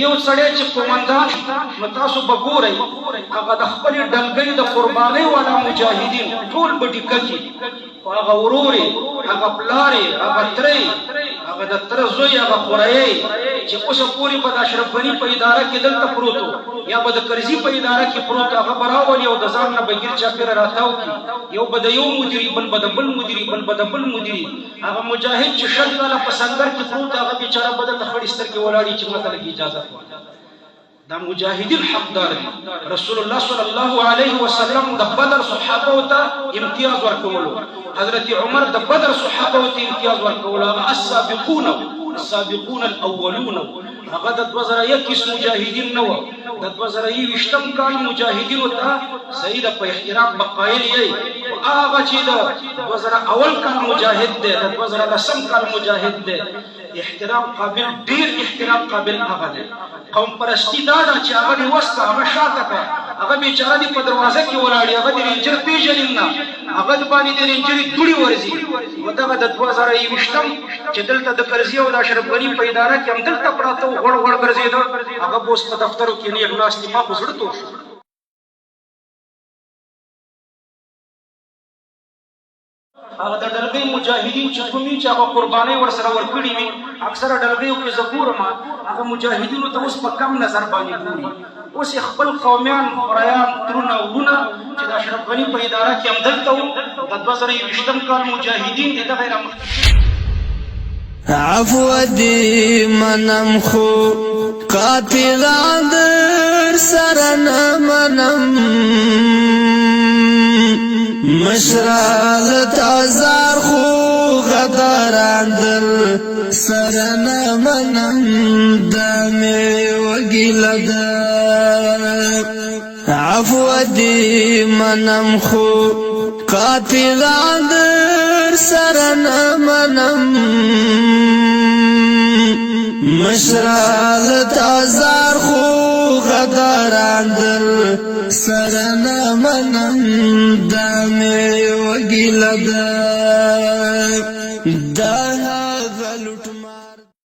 یو سړی چې قومندان نو تاسو به ګورئ هغه د خپلې ډلګۍ د قربانۍ والا مجاهدین ټول به ډیکه کړي خو هغه ورور یې هغه پلار یې هغه تره یې هغه د تره زوی هغه خوریی چې اوسه پورې به د اشرف غني په اداره کې دلته پروت و یا به د کرزي په اداره کې پروت هغه به راولي او د ځان نه به ګیر چاپېره راتاو کړي یو به د یو مدیري بل به د بل مدیري بل به د بل مدیري هغه مجاهد چې شل کاله په سنګر کې پروت هغه بیچاره به دلته خړې سترګې ولاړي چې ماته لږ اجازه دا مجاهدین حقدار دي رسول الله صلی الله علیه وسلم د بدر صحابه ته امتیاز ورکولو حضرت عمر د بدر صحابه ته امتیاز ورکولو هغه السابقون الاولون هغه د 2021 مجاهدین نه و د 2020 کال مجاهدینو ته سید په احترام بقایل یې هغه چې د 2000 اول کال مجاهد دی د 2010 کال مجاهد دی احترام قابل ډیر احترام قابل هغه دی قوم پرستی دا چې هغه دی وسته هغه شاته کا هغه بیچاره دی په دروازه کې ولاړی هغه د رنجر پیژنې نه هغه د باندې د رنجر دوړي ورځي ودغه د 2020 چې دلته د کرزي او د اشرف غني په اداره کې هم دلته پراته غړ غړ ګرځیدل هغه بوس په دفترو کې نه اغلاستي ما خو زړه تو هغه د ډلګۍ مجاهدین چې کومي چې هغه قربانۍ ورسره ورکړي وي اکثره ډلګیو کې زه ګورم هغه مجاهدینو ته اوس په کم نظر باندې ګوري اوس خپل قومیان خوریان ترونه ورونه چې د اشرف غني په اداره کې هم دلته وو د 2020 کال مجاهدین دي دغه عفو دی منم خو قاتلان در سر نمنم مشرال تازار خو غداران در سر نمنم دامی وگیل در عفو دی منم خو قاتلان در سر نمنم مشرال تازار خو غداران در سر نمنم دامی وگیل در